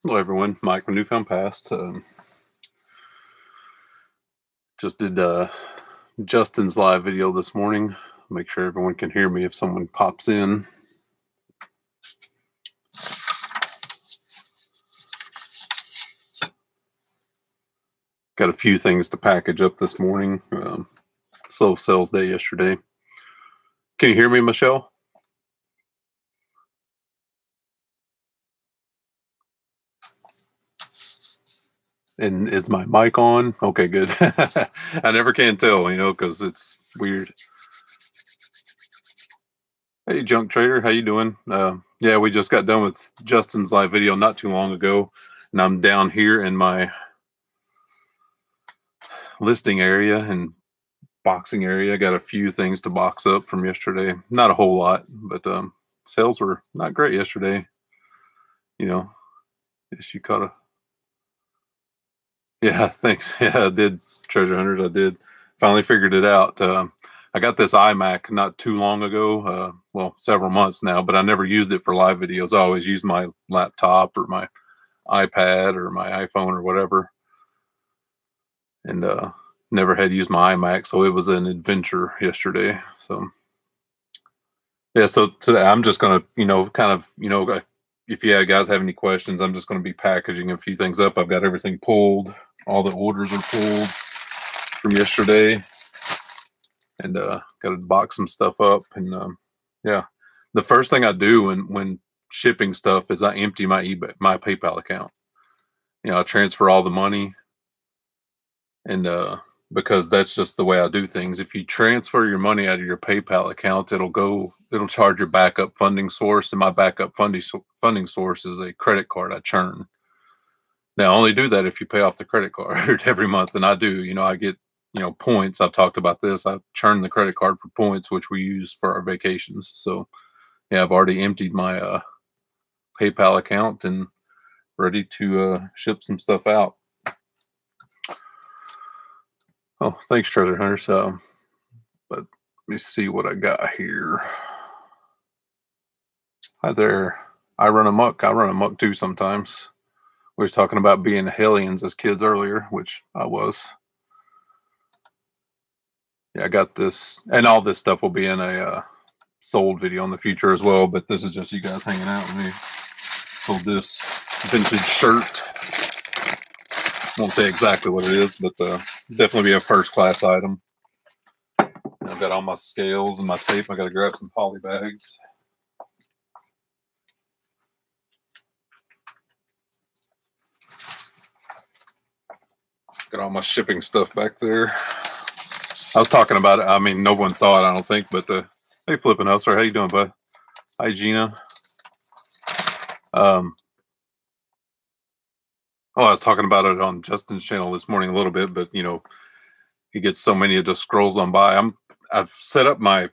Hello everyone, Mike from Newfound Past. Just did Justin's live video this morning. Make sure everyone can hear me if someone pops in. Got a few things to package up this morning. Slow sales day yesterday. Can you hear me, Michelle? And is my mic on? Okay, good. I never can tell, because it's weird. Hey, Junk Trader, how you doing? Yeah, we just got done with Justin's live video not too long ago, and I'm down here in my listing area and boxing area. Got a few things to box up from yesterday. Not a whole lot, but sales were not great yesterday. Yes, you caught a... Yeah, thanks. Yeah, I did, Treasure Hunters. I did. Finally figured it out. I got this iMac not too long ago, well, several months now, but I never used it for live videos. I always used my laptop or my iPad or my iPhone or whatever, and never had used my iMac, so it was an adventure yesterday. So yeah, so today I'm just gonna, if you guys have any questions, I'm just gonna be packaging a few things up. I've got everything pulled. All the orders are pulled from yesterday, and got to box some stuff up. And yeah, the first thing I do when shipping stuff is I empty my PayPal account. I transfer all the money, and because that's just the way I do things. If you transfer your money out of your PayPal account, it'll charge your backup funding source, and my backup funding source is a credit card I churn. Now, only do that if you pay off the credit card every month, and I do. I get points. I've talked about this. I churn the credit card for points, which we use for our vacations. So yeah, I've already emptied my PayPal account and ready to ship some stuff out. Oh, thanks, Treasure Hunters. But let me see what I got here. Hi there. I run amok. I run amok too sometimes. We was talking about being hellions as kids earlier, which I was. Yeah, I got this, and all this stuff will be in a sold video in the future as well, but this is just you guys hanging out with me. Sold this vintage shirt. Won't say exactly what it is, but definitely be a first class item. I've got all my scales and my tape. I got to grab some poly bags. Got all my shipping stuff back there. I was talking about it. I mean, no one saw it, I don't think, but hey, Flippin' Hustler, how you doing, bud? Hi, Gina. I was talking about it on Justin's channel this morning a little bit, but he gets so many, it just scrolls on by. I've set up my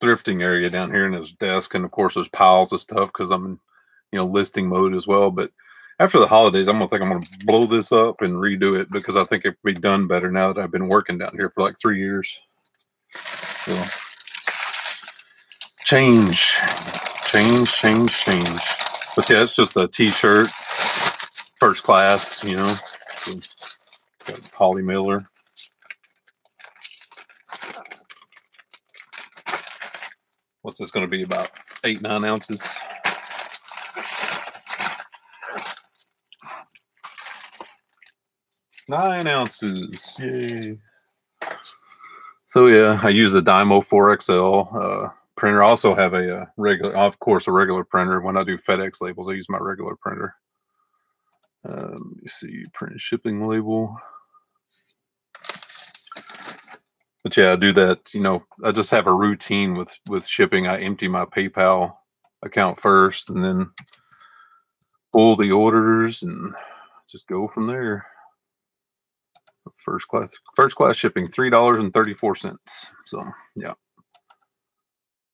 thrifting area down here in his desk, and of course there's piles of stuff because I'm in listing mode as well. But after the holidays, I'm gonna blow this up and redo it because I think it could be done better now that I've been working down here for like 3 years. So change. But yeah, it's just a t-shirt, first class, got a Polly Miller. What's this going to be, about 8-9 ounces? Nine ounces, yay. So yeah, I use a Dymo 4XL printer. I also have a regular printer. When I do FedEx labels, I use my regular printer. Let me see, print shipping label. But yeah, I do that. I just have a routine with shipping. I empty my PayPal account first, and then pull the orders and just go from there. First class shipping, $3.34. So yeah,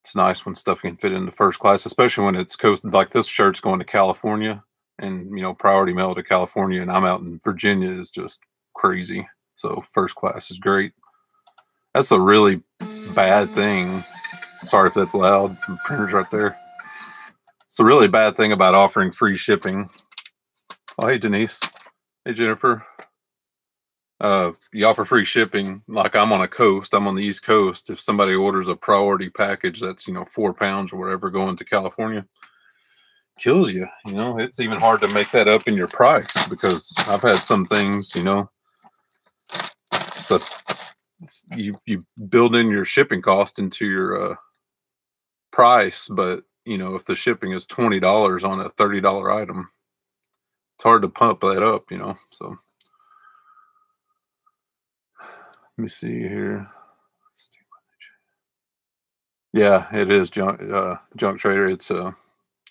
it's nice when stuff can fit into first class, especially when it's coasted. Like this shirt's going to California, and priority mail to California, and I'm out in Virginia is just crazy. So first class is great. That's a really bad thing. Sorry if that's loud. The printer's right there. It's a really bad thing about offering free shipping. Oh, hey, Denise. Hey, Jennifer. You offer free shipping. Like I'm on a coast. I'm on the East Coast. If somebody orders a priority package that's 4 pounds or whatever going to California, kills you. It's even hard to make that up in your price because I've had some things. But you build in your shipping cost into your price, but if the shipping is $20 on a $30 item, it's hard to pump that up. So let me see here. Yeah, it is junk trader. It's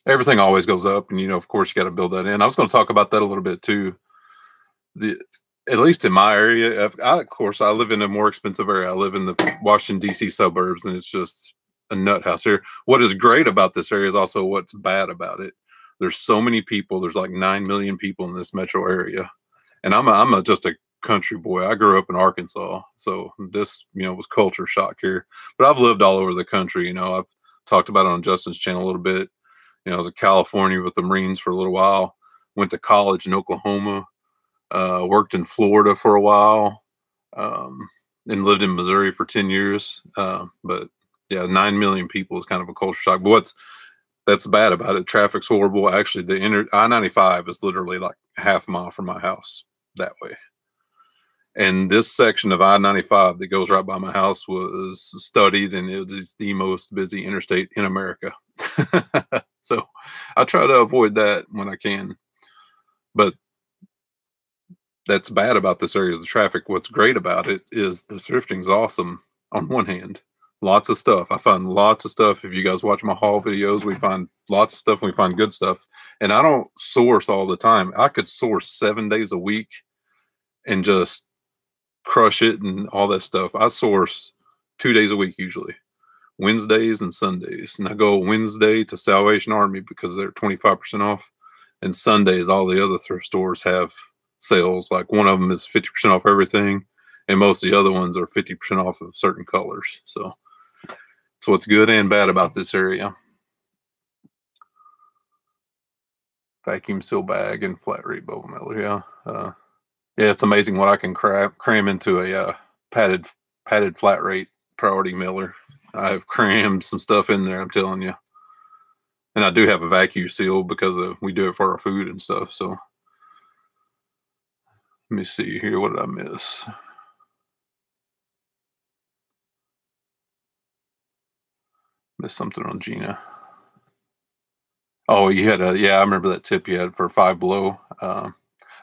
everything always goes up, and of course, you got to build that in. I was going to talk about that a little bit too. The At least in my area, of course, I live in a more expensive area. I live in the Washington D.C. suburbs, and it's just a nut house here. What is great about this area is also what's bad about it. There's so many people. There's like 9 million people in this metro area, and I'm just a country boy. I grew up in Arkansas, so this was culture shock here. But I've lived all over the country. I've talked about it on Justin's channel a little bit. I was in California with the Marines for a little while. Went to college in Oklahoma. Worked in Florida for a while, and lived in Missouri for 10 years. But yeah, 9 million people is kind of a culture shock. But that's bad about it. Traffic's horrible. Actually, the I-95 is literally like half a mile from my house that way. And this section of I-95 that goes right by my house was studied, and it is the most busy interstate in America. So I try to avoid that when I can. But that's bad about this area is the traffic. What's great about it is the thrifting is awesome on one hand. Lots of stuff. I find lots of stuff. If you guys watch my haul videos, we find lots of stuff. We find good stuff. And I don't source all the time. I could source 7 days a week and just crush it and all that stuff. I source 2 days a week usually, Wednesdays and Sundays. And I go Wednesday to Salvation Army because they're 25% off. And Sundays, all the other thrift stores have sales. Like one of them is 50% off everything, and most of the other ones are 50% off of certain colors. So what's good and bad about this area. Vacuum seal bag and flat rate bubble miller. Yeah. Yeah, it's amazing what I can cram into a padded flat rate priority miller. I've crammed some stuff in there, I'm telling you. And I do have a vacuum seal because we do it for our food and stuff. So let me see here. What did I miss? Missed something on Gina. Oh, you had yeah, I remember that tip you had for Five Below. I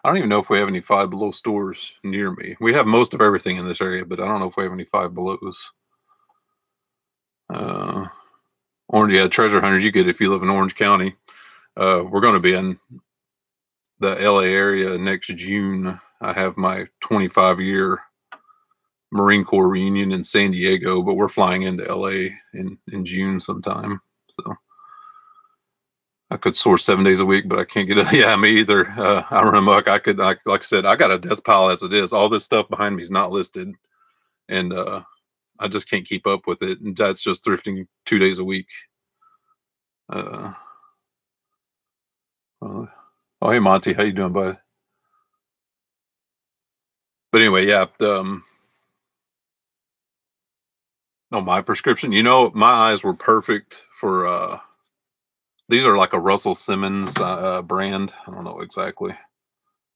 don't even know if we have any Five Below stores near me. We have most of everything in this area, but I don't know if we have any Five Belows. Orange, yeah, treasure hunters you get if you live in Orange County. We're going to be in the LA area next June. I have my 25-year Marine Corps reunion in San Diego, but we're flying into LA in June sometime. So I could source 7 days a week, but I can't get it. Yeah, me either. I run amok. Like I said, I got a death pile as it is. All this stuff behind me is not listed, and I just can't keep up with it. And that's just thrifting 2 days a week. Oh, hey Monty, how you doing, bud? But anyway, yeah. Oh, my prescription. My eyes were perfect for. These are like a Russell Simmons brand. I don't know exactly.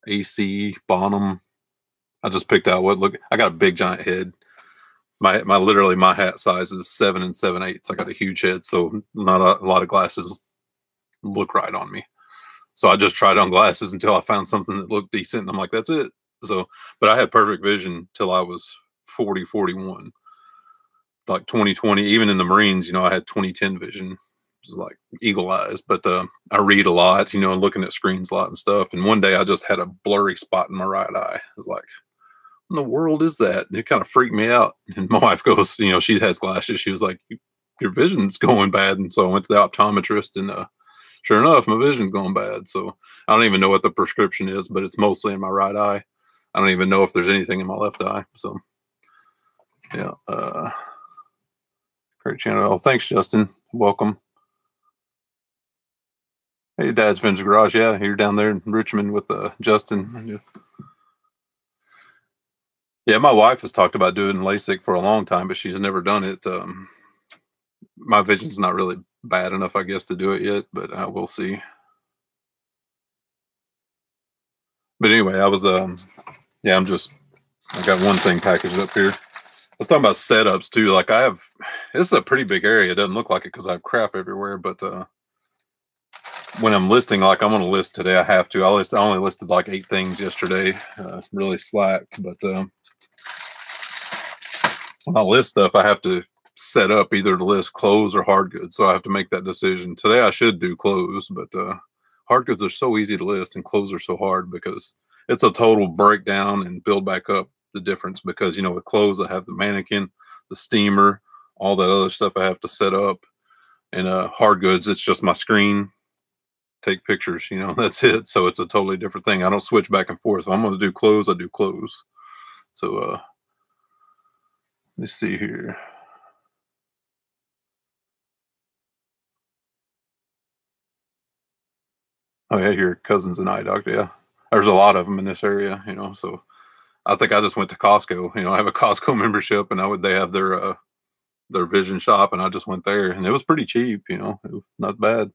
AC Bonham. I just picked out what look. I got a big giant head. Literally my hat size is 7 7/8. I got a huge head, so not a lot of glasses look right on me. So I just tried on glasses until I found something that looked decent. And I'm like, that's it. So, but I had perfect vision till I was 40, 41. Like 2020, even in the Marines, I had 20/10 vision, which is like eagle eyes. But I read a lot, and looking at screens a lot and stuff. And one day I just had a blurry spot in my right eye. I was like, what in the world is that? And it kind of freaked me out. And my wife goes, she has glasses. She was like, your vision's going bad. And so I went to the optometrist, and sure enough, my vision's going bad. So I don't even know what the prescription is, but it's mostly in my right eye. I don't even know if there's anything in my left eye. So yeah. Great channel. Oh, thanks, Justin. Welcome. Hey, Dad's Vintage Garage. Yeah, you're down there in Richmond with Justin. Yeah, my wife has talked about doing LASIK for a long time, but she's never done it. My vision's not really bad enough, I guess, to do it yet, but we'll see. But anyway, yeah, I got one thing packaged up here. Let's talk about setups too. Like this is a pretty big area. It doesn't look like it because I have crap everywhere, but when I'm listing, like I'm going to list today, I have to. I only listed like 8 things yesterday. Really slacked, but when I list stuff, I have to set up either to list clothes or hard goods. So I have to make that decision. Today I should do clothes, but hard goods are so easy to list and clothes are so hard because it's a total breakdown and build back up the difference because, with clothes, I have the mannequin, the steamer, all that other stuff I have to set up. And hard goods, it's just my screen, take pictures, that's it. So it's a totally different thing. I don't switch back and forth. If I'm going to do clothes, I do clothes. So let's see here. Oh yeah, your cousin's an eye doctor. Yeah, there's a lot of them in this area. So I think I just went to Costco. I have a Costco membership, and they have their vision shop, and I just went there, and it was pretty cheap. It was not bad.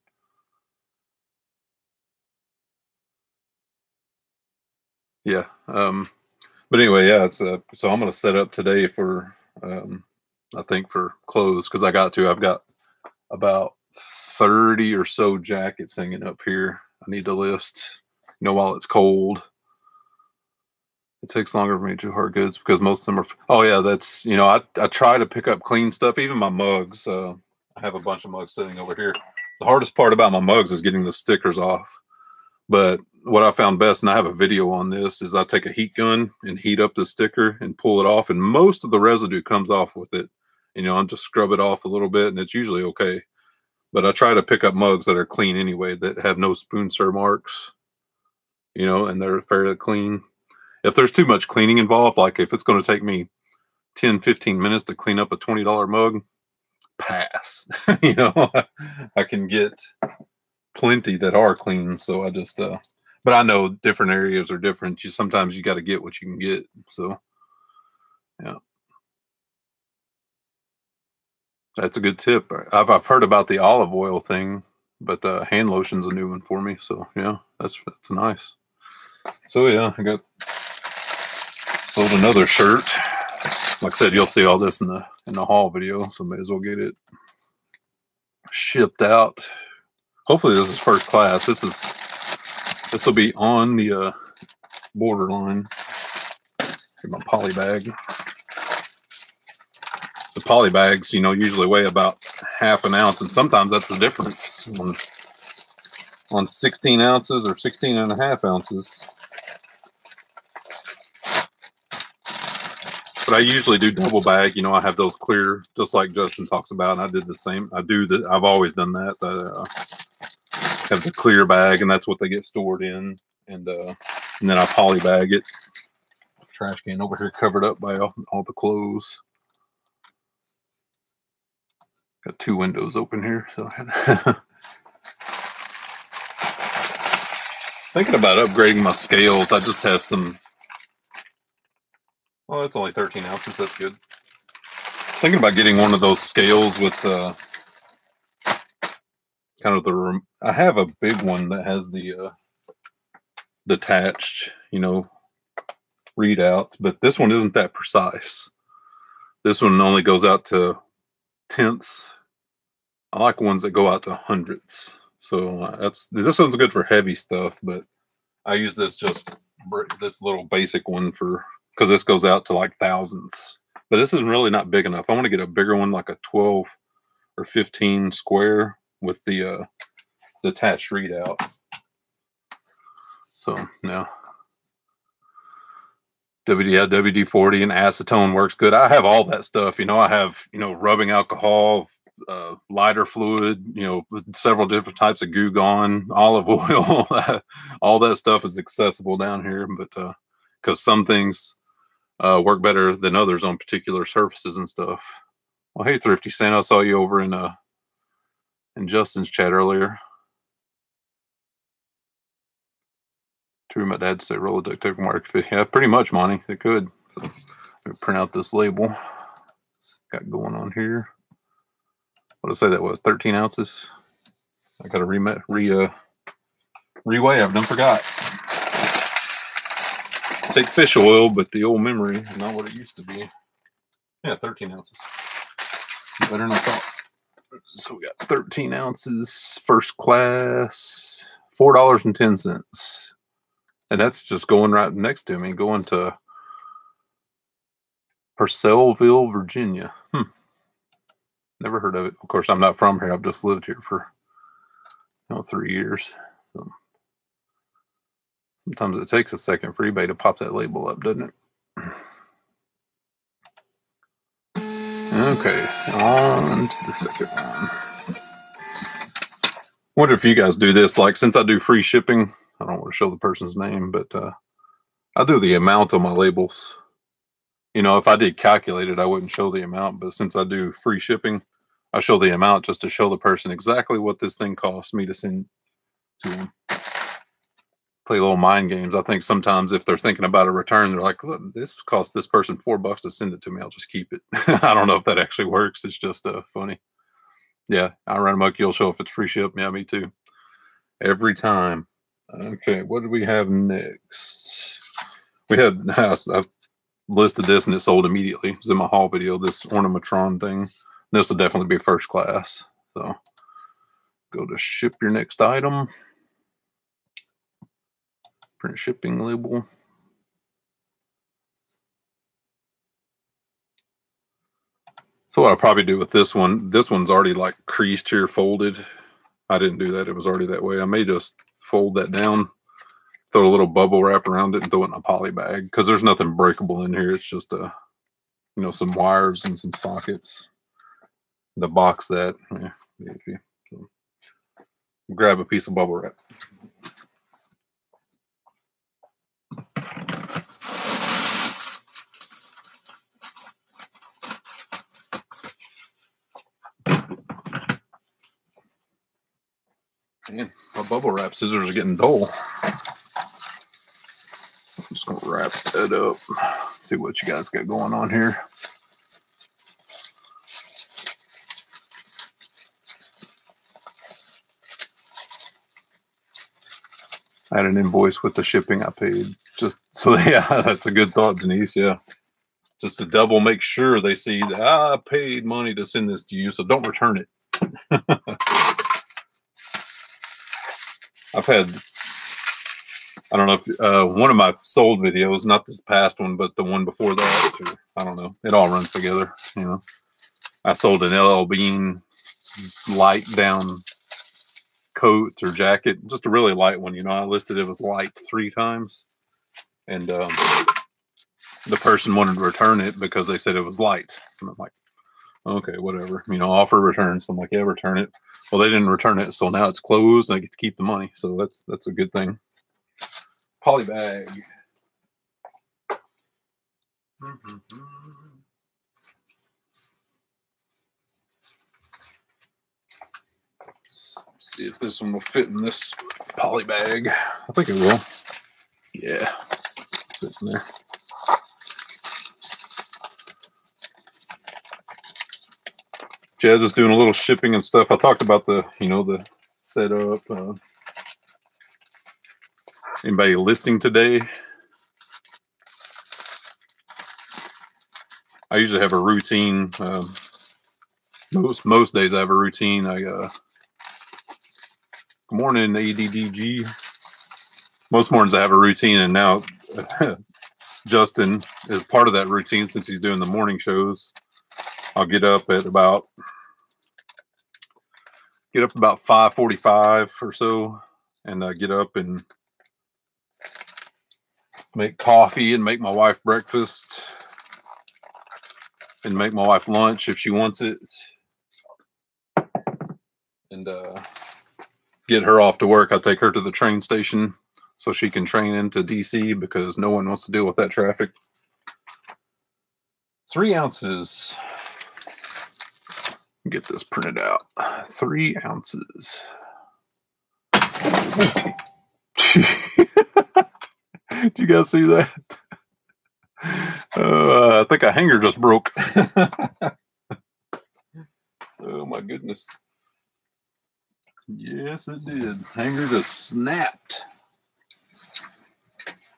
Yeah. But anyway, yeah. It's so I'm gonna set up today for I think for clothes because I've got about 30 or so jackets hanging up here. I need to list. While it's cold. It takes longer for me to do hard goods because most of them are. Oh yeah, that's I try to pick up clean stuff. Even my mugs. I have a bunch of mugs sitting over here. The hardest part about my mugs is getting the stickers off. But what I found best, and I have a video on this, is I take a heat gun and heat up the sticker and pull it off, and most of the residue comes off with it. I just scrub it off a little bit, and it's usually okay. But I try to pick up mugs that are clean anyway, that have no spoon stir marks, and they're fairly clean. If there's too much cleaning involved, like if it's going to take me 10, 15 minutes to clean up a $20 mug, pass. I can get plenty that are clean. So I just, but I know different areas are different. Sometimes you got to get what you can get. So, yeah, that's a good tip. I've heard about the olive oil thing, but the hand lotion's a new one for me. So, yeah, that's nice. So, yeah, I got sold another shirt. Like I said, you'll see all this in the haul video, so may as well get it shipped out. Hopefully this is first class. This will be on the borderline. Get my poly bag. The poly bags, usually weigh about half an ounce, and sometimes that's the difference on 16 ounces or 16 and a half ounces. But I usually do double bag. I have those clear, just like Justin talks about, and I did the same. I've always done that. Have the clear bag, and that's what they get stored in, and then I poly bag it. Trash can over here covered up by all the clothes. Got 2 windows open here, so thinking about upgrading my scales. I just have some. Oh, it's only 13 ounces. That's good. Thinking about getting one of those scales with kind of I have a big one that has the detached, readouts, but this one isn't that precise. This one only goes out to tenths. I like ones that go out to hundredths. So this one's good for heavy stuff, but I use this this little basic one because this goes out to like thousandths. But this is really not big enough. I want to get a bigger one, like a 12 or 15 square with the detached readout. So yeah. WD-40 and acetone works good. I have all that stuff. I have, rubbing alcohol, lighter fluid, several different types of Goo Gone, olive oil. All that stuff is accessible down here, but because some things work better than others on particular surfaces and stuff. Well, hey, Thrifty Santa, I saw you over in Justin's chat earlier. True, my dad said roll of duct tape and wire fit. Yeah, pretty much, Monty. It could. So, let me print out this label. Got going on here. What did I say that was? 13 ounces. I got to reweigh. I've done forgot. Take fish oil, but the old memory is not what it used to be. Yeah, 13 ounces. Better than I thought. So we got 13 ounces, first class, $4.10. And that's just going right next to me, going to Purcellville, Virginia. Never heard of it. Of course, I'm not from here. I've just lived here for 3 years. So sometimes it takes a second for eBay to pop that label up, doesn't it? Okay, on to the second one. Wonder if you guys do this. Like, since I do free shipping, I don't want to show the person's name, but I do the amount on my labels. If I did calculate it, I wouldn't show the amount. But since I do free shipping, I show the amount just to show the person exactly what this thing costs me to send to them. Play little mind games. I think sometimes if they're thinking about a return, they're like, look, this cost this person $4 to send it to me. I'll just keep it. I don't know if that actually works. It's just funny. Yeah, I run amok. You'll show if it's free ship. Yeah, me too. Every time. Okay, what do we have next? We had, I listed this and it sold immediately. It was in my haul video, this Ornamatron thing. This will definitely be first class. So go to ship your next item. Print shipping label. So what I'll probably do with this one's already like creased here, folded. I didn't do that. It was already that way. I may just fold that down, throw a little bubble wrap around it, and throw it in a poly bag because there's nothing breakable in here. It's just some wires and some sockets. The box that, so grab a piece of bubble wrap. Man, my bubble wrap scissors are getting dull. I'm just gonna wrap that up. See what you guys got going on here. I had an invoice with the shipping I paid. Just so, yeah, that's a good thought, Denise. Yeah, just to double make sure they see that I paid money to send this to you, so don't return it. I've had, I don't know if one of my sold videos, not this past one, but the one before that, or, I don't know. It all runs together, I sold an LL Bean light down coat or jacket, just a really light one. I listed it was light 3 times, and the person wanted to return it because they said it was light. And I'm like, okay, whatever, offer return. So I'm like, yeah, return it. Well, they didn't return it, so now it's closed and I get to keep the money. So that's a good thing. Poly bag. Let's see if this one will fit in this poly bag. I think it will. Yeah, fit in there. Yeah, just doing a little shipping and stuff. I talked about the setup. Anybody listing today? I usually have a routine. Most days I have a routine. Good morning, ADDG. Most mornings I have a routine, and now Justin is part of that routine since he's doing the morning shows. I'll get up at about 5:45 or so, and get up and make coffee and make my wife breakfast and make my wife lunch if she wants it, and get her off to work. I take her to the train station so she can train into DC because no one wants to deal with that traffic. 3 ounces. Get this printed out. 3 ounces. Did you guys see that? I think a hanger just broke. Oh my goodness. Yes, it did. Hanger just snapped.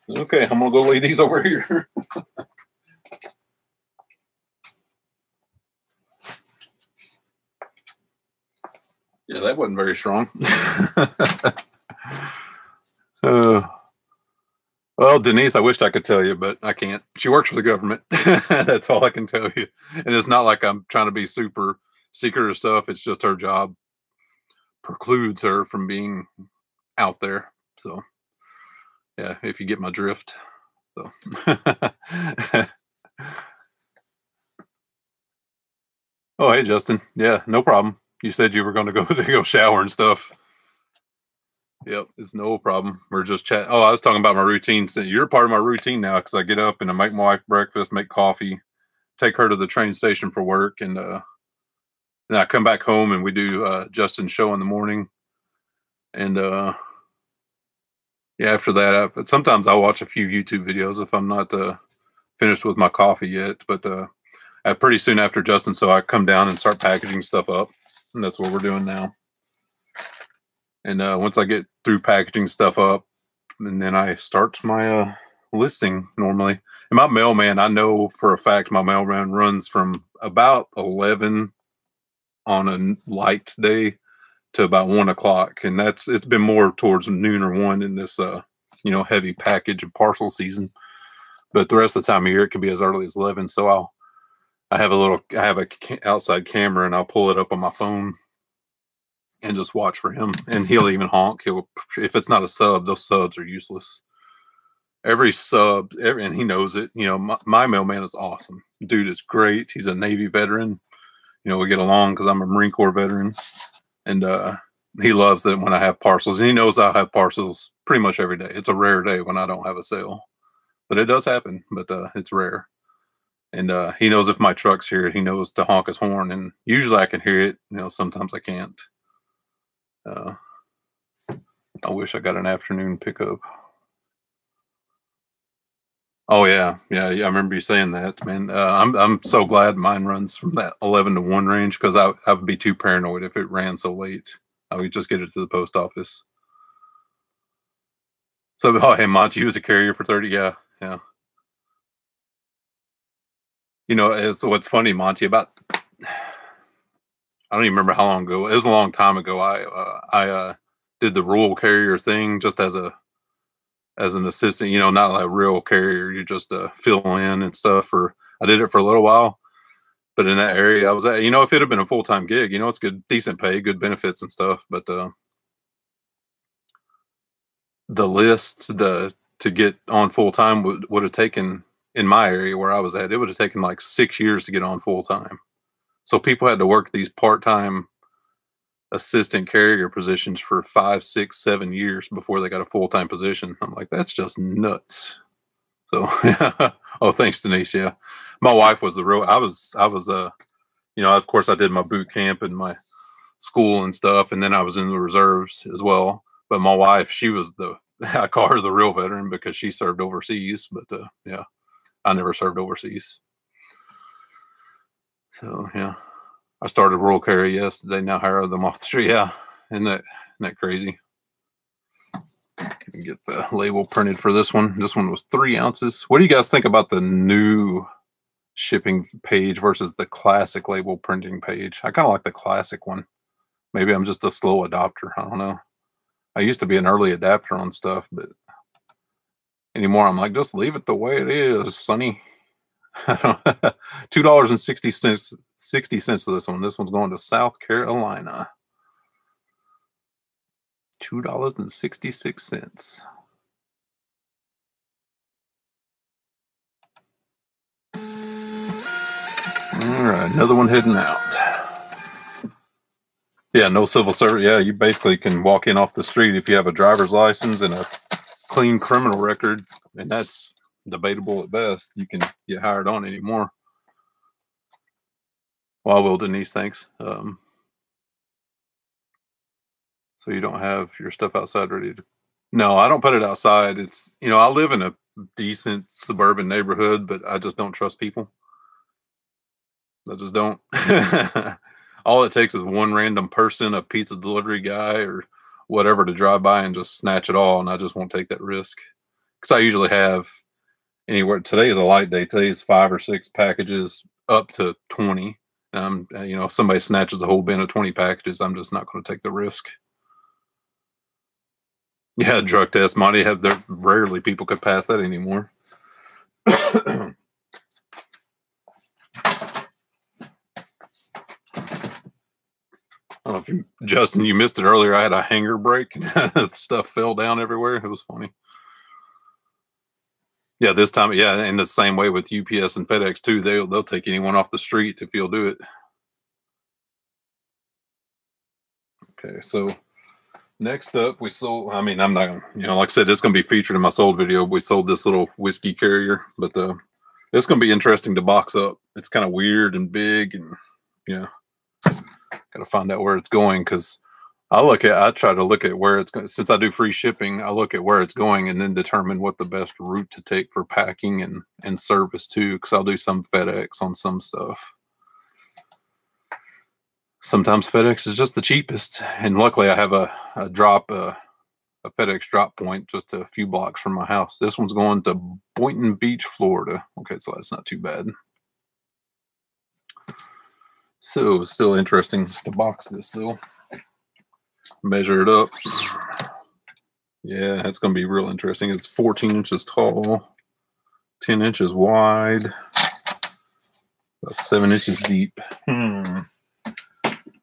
Okay, I'm gonna go lay these over here. Yeah, that wasn't very strong. Well, Denise, I wished I could tell you, but I can't. She works for the government. That's all I can tell you. And it's not like I'm trying to be super secret or stuff. It's just her job precludes her from being out there. So, yeah, if you get my drift. So. Oh, hey, Justin. Yeah, no problem. You said you were going to go shower and stuff. Yep, it's no problem. We're just chatting. Oh, I was talking about my routine. So you're part of my routine now because I get up and I make my wife breakfast, make coffee, take her to the train station for work, and then I come back home and we do Justin's show in the morning. And yeah, after that, sometimes I'll watch a few YouTube videos if I'm not finished with my coffee yet. But pretty soon after Justin, so I come down and start packaging stuff up, and that's what we're doing now. And once I get through packaging stuff up, and then I start my listing normally. And my mailman, I know for a fact my mailman runs from about 11 on a light day to about 1 o'clock. And it's been more towards noon or 1 in this, heavy package and parcel season. But the rest of the time of year, it can be as early as 11. So I have a outside camera and I'll pull it up on my phone and just watch for him. And he'll even honk. If it's not a sub, those subs are useless. Every sub, and he knows it. My mailman is awesome. Dude is great. He's a Navy veteran. We get along because I'm a Marine Corps veteran. And he loves it when I have parcels. And he knows I have parcels pretty much every day. It's a rare day when I don't have a sale. But it does happen, but it's rare. And he knows if my truck's here, he knows to honk his horn. And usually I can hear it. Sometimes I can't. I wish I got an afternoon pickup. Oh yeah. I remember you saying that, man. I'm so glad mine runs from that 11 to 1 range because I would be too paranoid if it ran so late. I would just get it to the post office. So, oh hey, Monty, you was a carrier for 30. Yeah. It's what's funny, Monty. About I don't even remember how long ago. It was a long time ago. I did the rural carrier thing just as an assistant. Not like a real carrier. You just fill in and stuff. I did it for a little while, but in that area I was at. If it had been a full-time gig, it's good, decent pay, good benefits and stuff. But the list to get on full-time would have taken, in my area where I was at, it would have taken like 6 years to get on full-time. So people had to work these part-time assistant carrier positions for 5, 6, 7 years before they got a full-time position. I'm like, that's just nuts. So yeah. Oh, thanks, Denise. Yeah. My wife was of course I did my boot camp and my school and stuff. And then I was in the reserves as well. But my wife, she was I call her the real veteran because she served overseas. But yeah, I never served overseas. So yeah, I started rural carrier yesterday. Now hire them off the street. Yeah, isn't that crazy? Get the label printed for this one. This one was 3 ounces. What do you guys think about the new shipping page versus the classic label printing page? I kind of like the classic one. Maybe I'm just a slow adopter. I don't know. I used to be an early adapter on stuff, but anymore I'm like, just leave it the way it is, Sonny. $2.60 to this one. This one's going to South Carolina. $2.66. All right, another one heading out. Yeah, no civil service. Yeah, you basically can walk in off the street if you have a driver's license and a clean criminal record, and that's debatable at best. You can get hired on anymore. Well, I will, Denise. Thanks. So you don't have your stuff outside ready to? No, I don't put it outside. It's I live in a decent suburban neighborhood, but I just don't trust people. I just don't. All it takes is one random person, a pizza delivery guy or whatever, to drive by and just snatch it all, and I just won't take that risk. Because I usually have anywhere. Today is a light day. Today is 5 or 6 packages up to 20. If somebody snatches a whole bin of 20 packages, I'm just not going to take the risk. Yeah, drug test might have. There rarely people could pass that anymore. I don't know if Justin, you missed it earlier. I had a hanger break and stuff fell down everywhere. It was funny. Yeah, this time, yeah, in the same way with UPS and FedEx too. They'll take anyone off the street if you'll do it. Okay, so next up, we sold. I mean, I'm not, like I said, it's going to be featured in my sold video. We sold this little whiskey carrier, but it's going to be interesting to box up. It's kind of weird and big, and got to find out where it's going, because I try to look at where it's going. Since I do free shipping, I look at where it's going and then determine what the best route to take for packing and service too, because I'll do some FedEx on some stuff. Sometimes FedEx is just the cheapest, and luckily I have a FedEx drop point just a few blocks from my house. This one's going to Boynton Beach, Florida. Okay, so that's not too bad. So still interesting to box this though. Measure it up. Yeah, it's going to be real interesting. It's 14 inches tall, 10 inches wide, about 7 inches deep.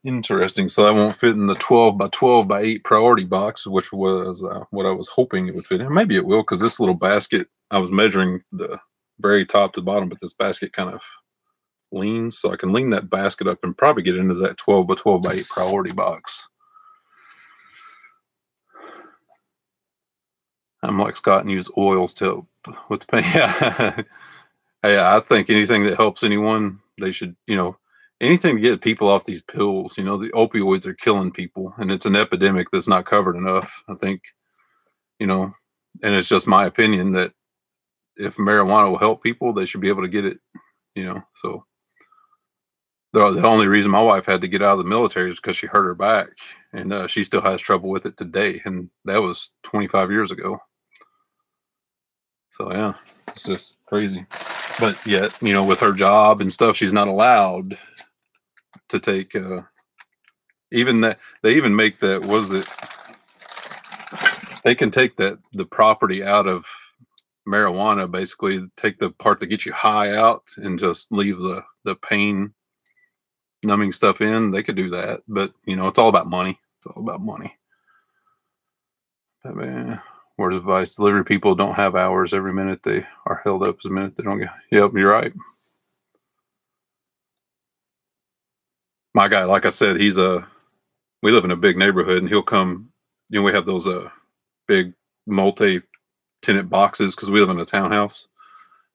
Interesting. So that won't fit in the 12 by 12 by 8 priority box, which was what I was hoping it would fit in. Maybe it will, because this little basket, I was measuring the very top to bottom, but this basket kind of leans, so I can lean that basket up and probably get into that 12 by 12 by 8 priority box. I'm like Scott and use oils to help with the pain. Yeah. Yeah, I think anything that helps anyone, they should, anything to get people off these pills. The opioids are killing people, and it's an epidemic that's not covered enough. I think, and it's just my opinion that if marijuana will help people, they should be able to get it, so. The only reason my wife had to get out of the military is because she hurt her back, and she still has trouble with it today, and that was 25 years ago. So yeah, it's just crazy. But yet, with her job and stuff, she's not allowed to take even that. They even make that, they can take the property out of marijuana, basically take the part that gets you high out and just leave the pain numbing stuff in. They could do that, but it's all about money. It's all about money. Word of advice: delivery people don't have hours. Every minute they are held up is a minute they don't get. Yep, you're right. My guy, like I said, we live in a big neighborhood, and he'll come. We have those big multi-tenant boxes because we live in a townhouse,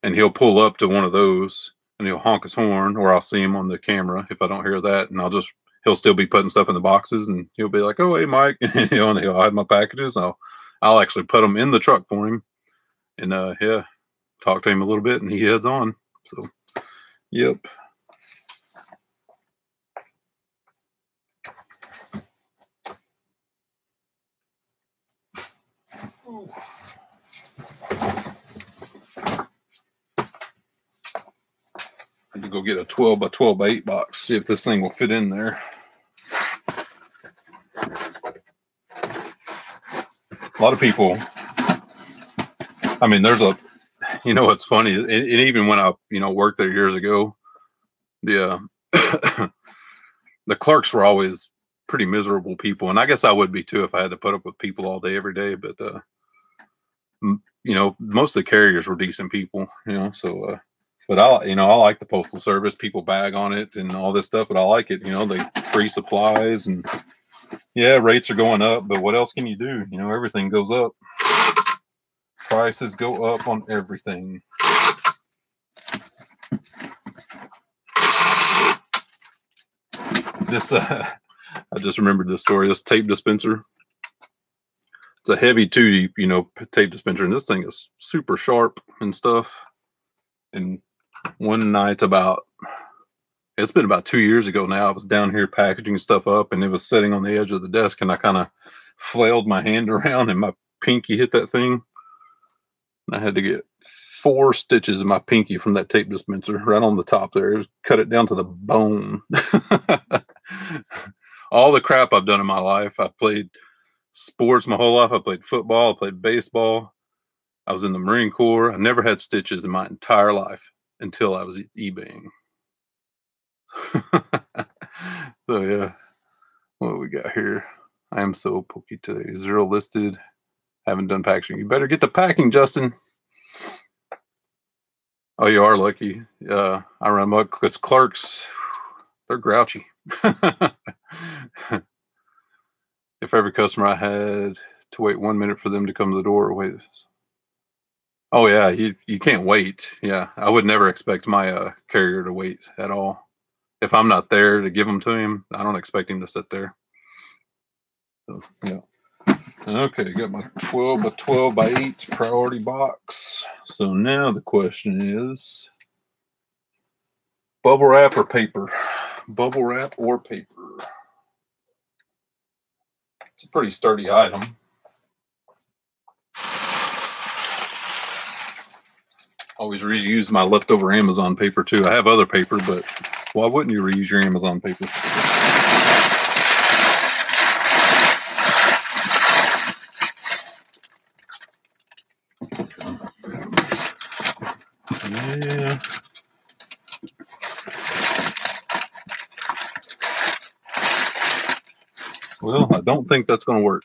and he'll pull up to one of those and he'll honk his horn, or I'll see him on the camera if I don't hear that, and he'll still be putting stuff in the boxes, and he'll be like, "Oh, hey, Mike," and he'll hide my packages. I'll actually put them in the truck for him, and talk to him a little bit, and he heads on. So, yep. I need to go get a 12 by 12 by 8 box, see if this thing will fit in there. A lot of people, I mean, it's funny, and even when I, worked there years ago, the the clerks were always pretty miserable people, and I guess I would be too if I had to put up with people all day, every day. But most of the carriers were decent people, so. But I like the Postal Service. People bag on it and all this stuff, but I like it. They free supplies, and rates are going up. But what else can you do? Everything goes up. Prices go up on everything. This I just remembered this story. This tape dispenser. it's a heavy duty, tape dispenser, and this thing is super sharp and stuff. And one night it's been about 2 years ago now, I was down here packaging stuff up, and it was sitting on the edge of the desk, and I kind of flailed my hand around, and my pinky hit that thing. And I had to get 4 stitches in my pinky from that tape dispenser right on the top there. It was cut it down to the bone. All the crap I've done in my life. I played sports my whole life. I played football. I played baseball. I was in the Marine Corps. I never had stitches in my entire life until I was eBaying. So yeah, what do we got here? I am so pokey today. 0 listed. Haven't done packaging. You better get the packing, Justin. Oh, you are lucky. I remember because clerks, they're grouchy. If every customer I had to wait 1 minute for them to come to the door, wait. Oh yeah, you can't wait. Yeah, I would never expect my carrier to wait at all. If I'm not there to give them to him, I don't expect him to sit there. So yeah. Okay, got my 12 by 12 by 8 priority box. So now the question is, bubble wrap or paper? Bubble wrap or paper? It's a pretty sturdy item. Always reuse my leftover Amazon paper too. I have other paper, but why wouldn't you reuse your Amazon paper? Yeah. Well, I don't think that's going to work.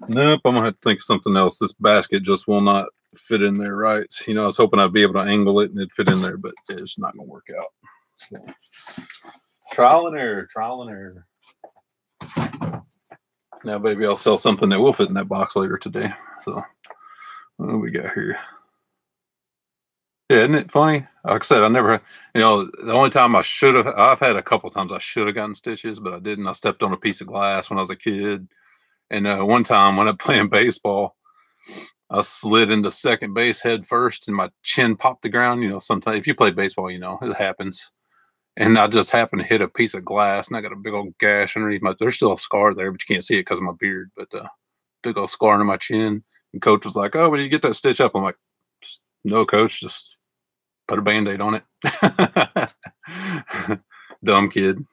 Nope, I'm going to have to think of something else. This basket just will not fit in there right. I was hoping I'd be able to angle it and it'd fit in there, but it's not going to work out. So, trial and error, trial and error. Now, maybe I'll sell something that will fit in that box later today. So, what do we got here? Yeah, isn't it funny? Like I said, I never, the only time I've had a couple times I should have gotten stitches, but I didn't. I stepped on a piece of glass when I was a kid. And one time when I was playing baseball, I slid into second base head first and my chin popped the ground. Sometimes if you play baseball, it happens. And I just happened to hit a piece of glass and I got a big old gash underneath there's still a scar there, but you can't see it because of my beard, but big old scar under my chin. And coach was like, "Oh, when you get that stitch up?" I'm like, "No, coach, just put a Band-Aid on it." Dumb kid,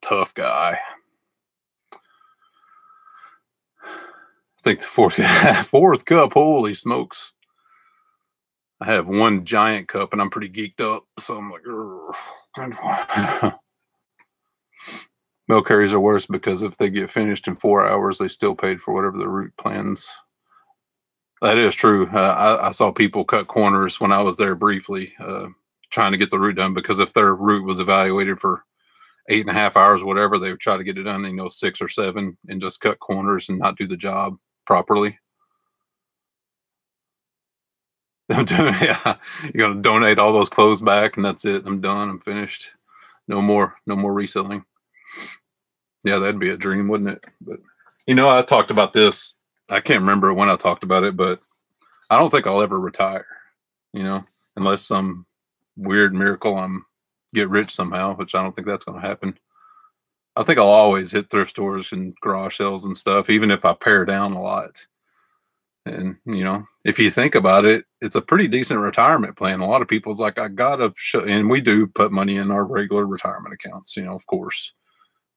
tough guy. I think the fourth cup, holy smokes. I have one giant cup and I'm pretty geeked up. So I'm like, milk carriers are worse because if they get finished in 4 hours, they still paid for whatever the route plans. That is true. I saw people cut corners when I was there briefly, trying to get the route done, because if their route was evaluated for 8.5 hours, whatever, they would try to get it done in 6 or 7 and just cut corners and not do the job properly. Yeah, you're gonna donate all those clothes back and that's it. I'm done. I'm finished. No more reselling. Yeah, that'd be a dream, wouldn't it? But I talked about this. I can't remember when I talked about it, but I don't think I'll ever retire, unless some weird miracle I'm get rich somehow, which I don't think that's going to happen. I think I'll always hit thrift stores and garage sales and stuff, even if I pare down a lot. And, if you think about it, it's a pretty decent retirement plan. A lot of people's like, I got to show, and we do put money in our regular retirement accounts, of course,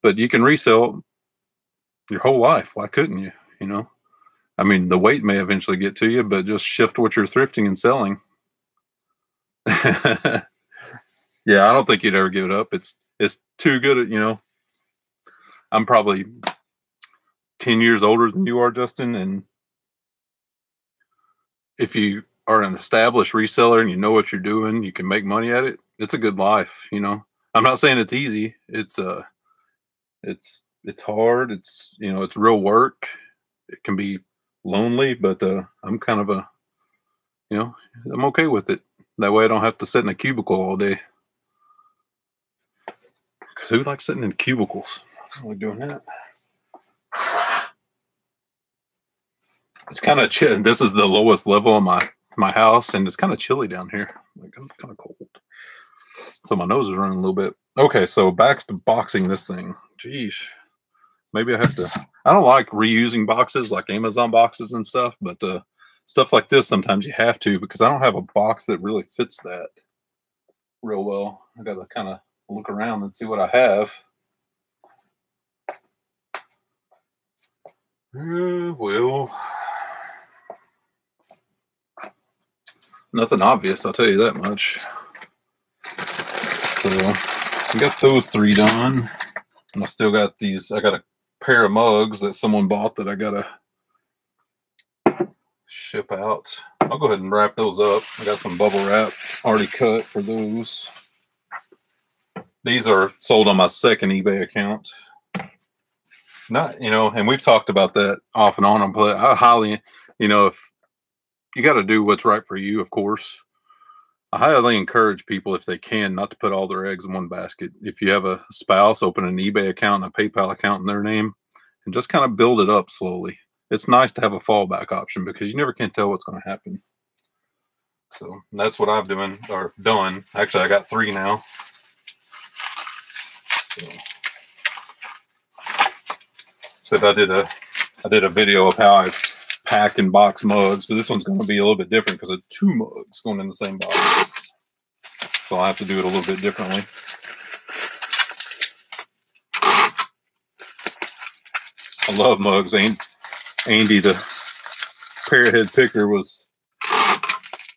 but you can resell your whole life. Why couldn't you, I mean, the weight may eventually get to you, but just shift what you're thrifting and selling. Yeah, I don't think you'd ever give it up. It's too good at, I'm probably 10 years older than you are, Justin, and if you are an established reseller and you know what you're doing, you can make money at it. It's a good life, I'm not saying it's easy. It's hard. It's it's real work. It can be lonely, but I'm kind of I'm okay with it. That way I don't have to sit in a cubicle all day. who likes sitting in cubicles? I don't like doing that. It's kind of chill. This is the lowest level of my house, and it's kind of chilly down here. Like, I'm kind of cold. So my nose is running a little bit. Okay, so back to boxing this thing. Jeez. Maybe I have to. I don't like reusing boxes like Amazon boxes and stuff, but stuff like this, sometimes you have to, because I don't have a box that really fits that real well. I got to kind of look around and see what I have. Well, nothing obvious, I'll tell you that much. So I got those 3 done. And I still got these. I got a pair of mugs that someone bought that I gotta ship out. I'll go ahead and wrap those up. I got some bubble wrap already cut for those. These are sold on my second eBay account. Not, and we've talked about that off and on, but I highly, if you got to do what's right for you, of course. I highly encourage people, if they can, not to put all their eggs in one basket. If you have a spouse, open an eBay account and a PayPal account in their name and just kind of build it up slowly. It's nice to have a fallback option because you never can tell what's going to happen. So that's what I've done. Actually, I got 3 now. So I did a video of how I pack and box mugs, but this one's going to be a little bit different because of 2 mugs going in the same box. So I'll have to do it a little bit differently. I love mugs. Andy, the parrothead picker, was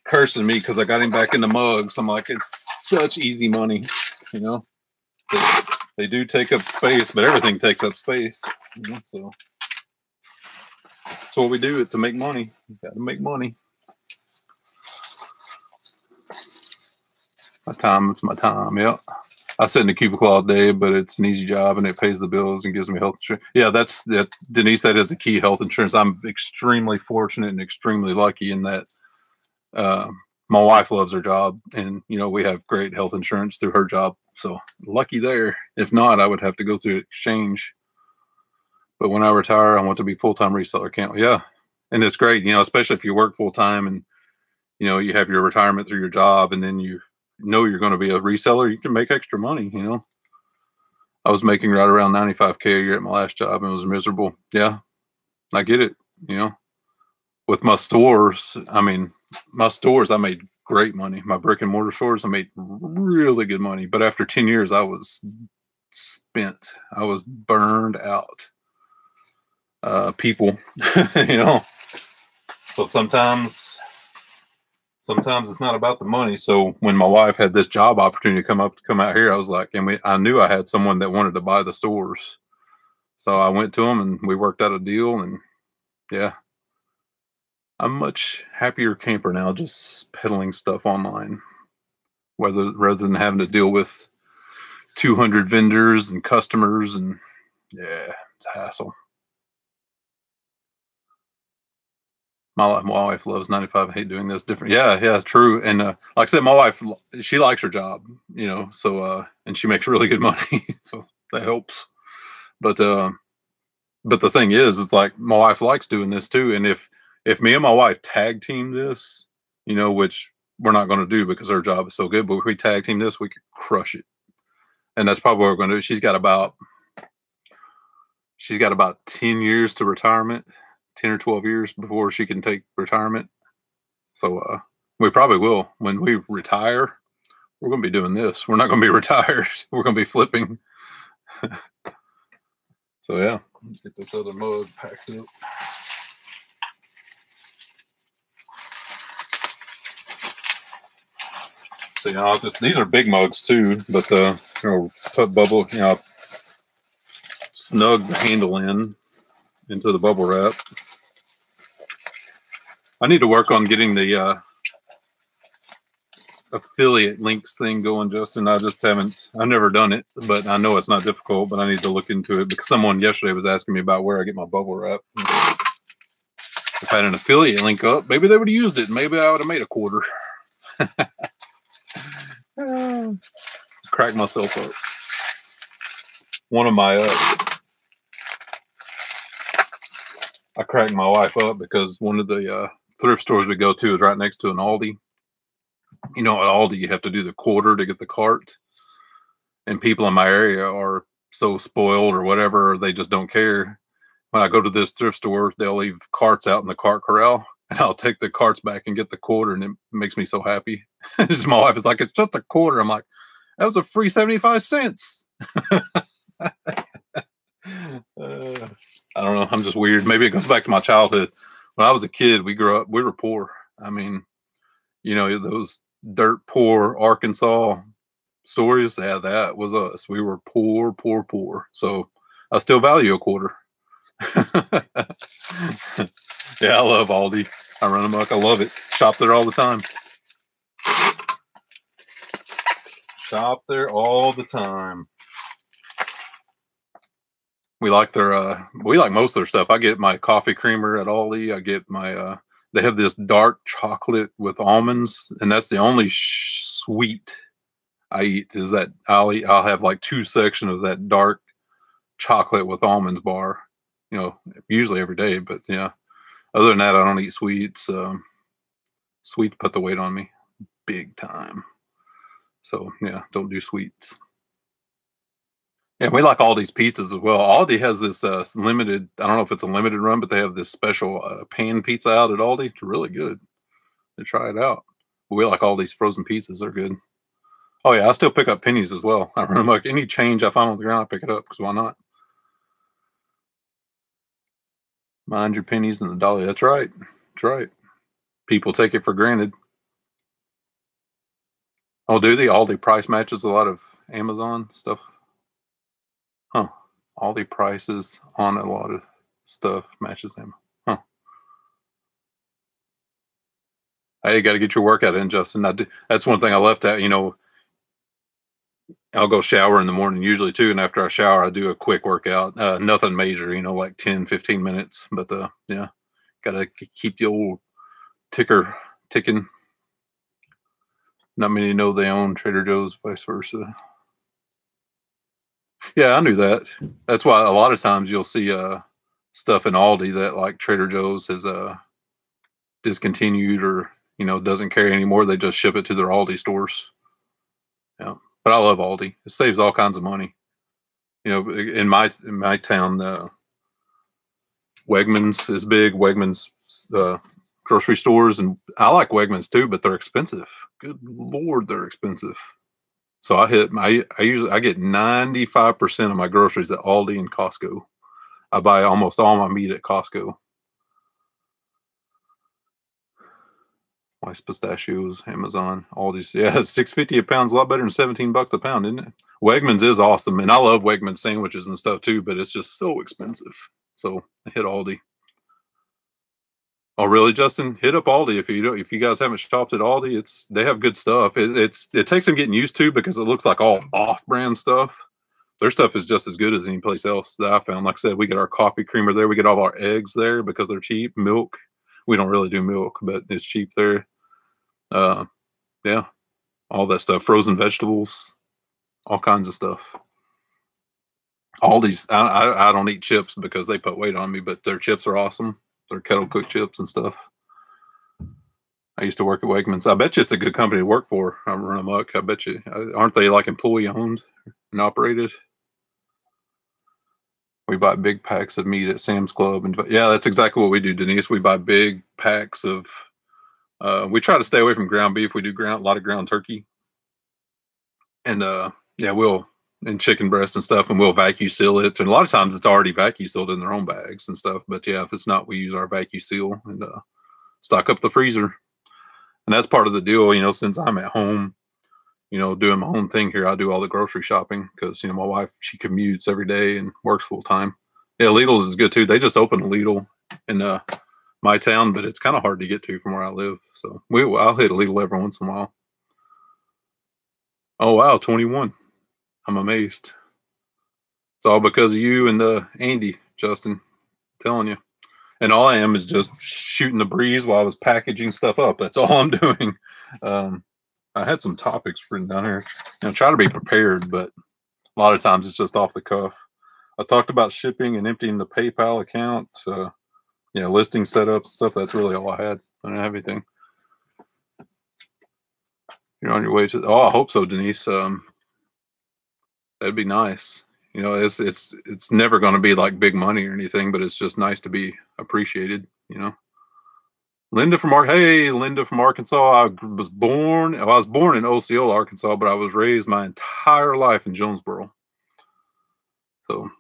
cursing me because I got him back into mugs. I'm like, it's such easy money, They do take up space, but everything takes up space, so that's what we do, it to make money. You got to make money. My time, it's my time. Yep. I sit in the cubicle all day, but it's an easy job and it pays the bills and gives me health insurance. Yeah, that's Denise. That is the key, health insurance. I'm extremely fortunate and extremely lucky in that my wife loves her job, and we have great health insurance through her job. So lucky there. If not, I would have to go through exchange. But when I retire, I want to be full-time reseller account. Yeah, and it's great, especially if you work full-time and you have your retirement through your job, and then you're going to be a reseller. You can make extra money. I was making right around $95K a year at my last job, and it was miserable. Yeah, I get it. With my stores, I made great money. My brick and mortar stores, I made really good money. But after 10 years, I was spent. I was burned out. People, So sometimes it's not about the money. So when my wife had this job opportunity come out here, I was like, I knew I had someone that wanted to buy the stores. So I went to them and we worked out a deal, and yeah. I'm much happier camper now, just peddling stuff online, rather than having to deal with 200 vendors and customers, and yeah, it's a hassle. My wife loves 95. I hate doing this different. Yeah, true. And like I said, my wife, she likes her job, so and she makes really good money, so that helps. But the thing is, it's like my wife likes doing this too, and if me and my wife tag team this, which we're not going to do because her job is so good, but if we tag team this, we could crush it. And that's probably what we're going to do. She's got about 10 years to retirement, 10 or 12 years before she can take retirement. So we probably will. When we retire, we're going to be doing this. We're not going to be retired. We're going to be flipping. So yeah, let's get this other mug packed up. So these are big mugs too, but put bubble, snug the handle into the bubble wrap. I need to work on getting the affiliate links thing going, Justin. I've never done it, but I know it's not difficult, but I need to look into it because someone yesterday was asking me about where I get my bubble wrap. If I had an affiliate link up, maybe they would have used it. Maybe I would have made a quarter. Crack myself up. one of my, I cracked my wife up because one of the thrift stores we go to is right next to an Aldi. You know, at Aldi, you have to do the quarter to get the cart. And people in my area are so spoiled or whatever, they just don't care. When I go to this thrift store, they'll leave carts out in the cart corral, and I'll take the carts back and get the quarter, and it makes me so happy. Just my wife is like, it's just a quarter. I'm like, that was a free 75 cents. I don't know. I'm just weird. Maybe it goes back to my childhood. When I was a kid, we grew up, we were poor. I mean, you know, those dirt poor Arkansas stories, yeah, that was us. We were poor, poor, poor. So I still value a quarter. Yeah, I love Aldi. I run amok. I love it. Shop there all the time. Shop there all the time. We like their we like most of their stuff. I get my coffee creamer at Aldi. I get my they have this dark chocolate with almonds, and that's the only sweet I eat is that I'll have like 2 sections of that dark chocolate with almonds bar, you know, usually every day. But yeah, other than that, I don't eat sweets. Sweets put the weight on me big time. So yeah, don't do sweets. Yeah, we like Aldi's pizzas as well. Aldi has this limited, I don't know if it's a limited run, but they have this special pan pizza out at Aldi. It's really good. To try it out. We like Aldi's frozen pizzas. They're good. Oh yeah, I still pick up pennies as well. I run like any change I find on the ground, I pick it up because why not? Mind your pennies and the dollar. That's right. That's right. People take it for granted. Oh, do they? Aldi price matches a lot of Amazon stuff. Huh. Aldi prices on a lot of stuff matches them. Huh. Hey, you got to get your workout in, Justin. That's one thing I left out. You know, I'll go shower in the morning usually too, and after I shower, I do a quick workout. Nothing major, you know, like 10, 15 minutes. But yeah, got to keep the old ticker ticking. Not many know they own Trader Joe's, vice versa. Yeah, I knew that. That's why a lot of times you'll see stuff in Aldi that like Trader Joe's has discontinued or you know doesn't carry anymore. They just ship it to their Aldi stores. Yeah, but I love Aldi. It saves all kinds of money. You know, in my town, Wegmans is big. Wegmans grocery stores, and I like Wegmans too, but they're expensive. Good Lord, they're expensive. So I get 95% of my groceries at Aldi and Costco. I buy almost all my meat at Costco. Rice pistachios, Amazon, all these. Yeah, $6.50 a pound is a lot better than $17 a pound, isn't it? Wegmans is awesome, and I love Wegmans sandwiches and stuff too, but it's just so expensive. So I hit Aldi. Oh, really, Justin? Hit up Aldi if you guys haven't shopped at Aldi. They have good stuff. It takes some getting used to because it looks like all off-brand stuff. Their stuff is just as good as any place else that I found. Like I said, we get our coffee creamer there. We get all our eggs there because they're cheap. Milk, we don't really do milk, but it's cheap there. Yeah, all that stuff. Frozen vegetables, all kinds of stuff. Aldi's. I don't eat chips because they put weight on me, but their chips are awesome. They're kettle cooked chips and stuff. I used to work at Wegmans. I bet you it's a good company to work for. I run amok. I bet you. Aren't they like employee owned and operated? We buy big packs of meat at Sam's Club, and yeah, that's exactly what we do, Denise. We buy big packs of. We try to stay away from ground beef. We do a lot of ground turkey, and yeah, and chicken breast and stuff, and we'll vacuum seal it. And a lot of times it's already vacuum sealed in their own bags and stuff. But yeah, if it's not, we use our vacuum seal and stock up the freezer. And that's part of the deal, you know. Since I'm at home, you know, doing my own thing here, I do all the grocery shopping because you know my wife, she commutes every day and works full time. Yeah, Lidl's is good too. They just opened a Lidl in my town, but it's kind of hard to get to from where I live. So I'll hit a Lidl every once in a while. Oh wow, 21. I'm amazed. It's all because of you and Andy, Justin. I'm telling you. And all I am is just shooting the breeze while I was packaging stuff up. That's all I'm doing. I had some topics written down here. You know, try to be prepared, but A lot of times it's just off the cuff. I talked about shipping and emptying the PayPal account. Yeah, listing setups, stuff. That's really all I had. I didn't have anything. You're on your way to. Oh, I hope so, Denise. That'd be nice. You know, it's never going to be like big money or anything, but it's just nice to be appreciated. You know. Linda from Hey, Linda from Arkansas. I was born in Osceola, Arkansas, but I was raised my entire life in Jonesboro. So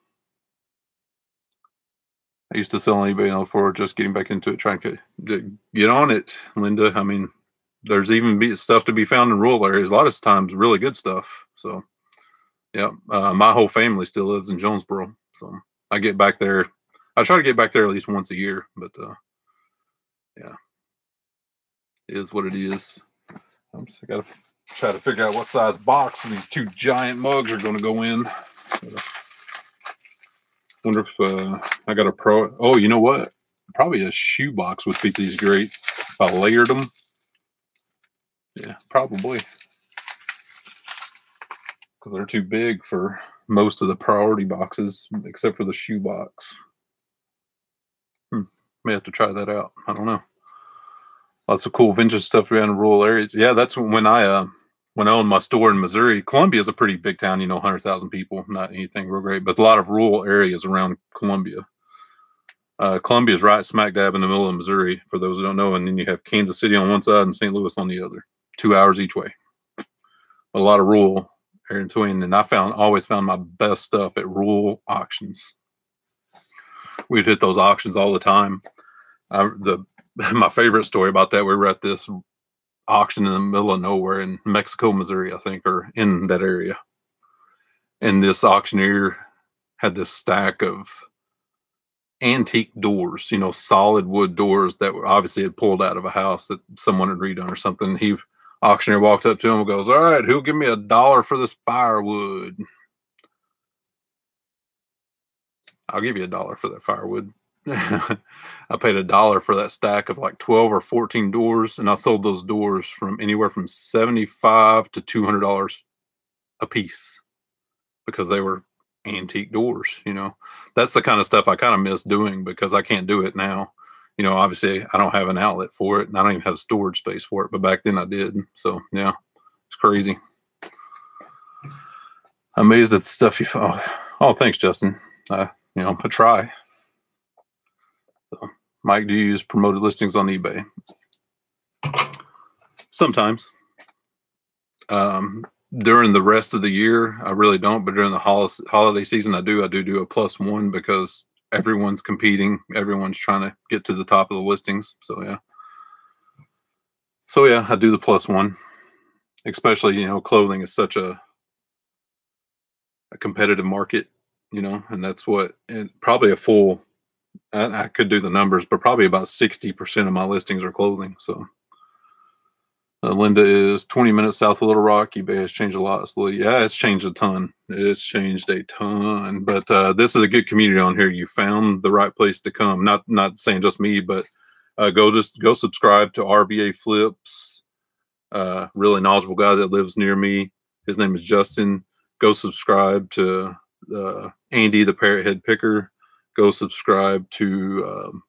I used to sell on eBay before, just getting back into it, trying to get on it, Linda. I mean, there's even stuff to be found in rural areas. A lot of times, really good stuff. So, yeah, my whole family still lives in Jonesboro. So I get back there. I try to get back there at least once a year, but yeah, it is what it is. I got to try to figure out what size box these two giant mugs are going to go in. Wonder if I got a pro. Oh, you know what? Probably a shoe box would fit these great if I layered them. Yeah, probably. Because they're too big for most of the priority boxes, except for the shoe box. May have to try that out. I don't know. Lots of cool vintage stuff around in rural areas. Yeah, that's when I owned my store in Missouri. Columbia is a pretty big town, 100,000 people, not anything real great, but a lot of rural areas around Columbia. Columbia is right smack dab in the middle of Missouri, for those who don't know, and then you have Kansas City on one side and St. Louis on the other, 2 hours each way. A lot of rural area in between, and I always found my best stuff at rural auctions. We'd hit those auctions all the time. My favorite story about that, we were at this auction in the middle of nowhere in Mexico, Missouri, I think, or in that area. And this auctioneer had this stack of antique doors, solid wood doors that were obviously had pulled out of a house that someone had redone or something. Auctioneer walked up to him and goes, "All right, who'll give me $1 for this firewood?" "I'll give you $1 for that firewood." I paid $1 for that stack of like 12 or 14 doors, and I sold those doors from anywhere from $75 to $200 a piece because they were antique doors. That's the kind of stuff I kind of miss doing because I can't do it now. Obviously I don't have an outlet for it, and I don't even have storage space for it, but back then I did. So yeah, it's crazy. Amazed at the stuff you found. Oh, thanks, Justin. I try. So, Mike, do you use promoted listings on eBay? Sometimes. During the rest of the year, I really don't, but during the holiday season, I do a +1 because everyone's competing. Everyone's trying to get to the top of the listings. So yeah, I do the +1, especially, clothing is such a competitive market, and that's and probably a full, I could do the numbers, but probably about 60% of my listings are clothing. So Linda is 20 minutes south of Little Rock. eBay has changed a lot. So yeah, it's changed a ton. It's changed a ton. But this is a good community on here. You found the right place to come. Not saying just me, but go subscribe to RVA Flips. Really knowledgeable guy that lives near me. His name is Justin. Go subscribe to Andy, the Parrot Head Picker. Go subscribe to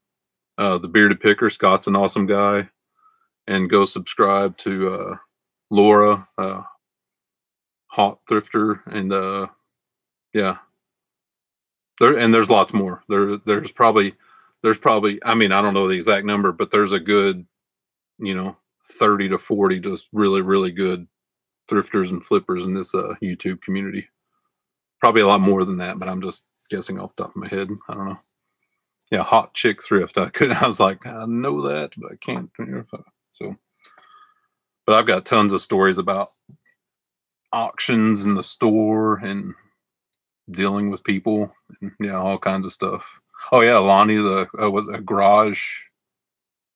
the Bearded Picker. Scott's an awesome guy. And go subscribe to Laura, Hot Thrifter, and yeah. There's lots more. There's probably, I mean, I don't know the exact number, but there's a good, 30 to 40 just really, really good thrifters and flippers in this YouTube community. Probably a lot more than that, but I'm just guessing off the top of my head. I don't know. Yeah, Hot Chick Thrift. I was like, I know that, but I can't. So, but I've got tons of stories about auctions in the store and dealing with people, and all kinds of stuff. Oh yeah, Lonnie, was a garage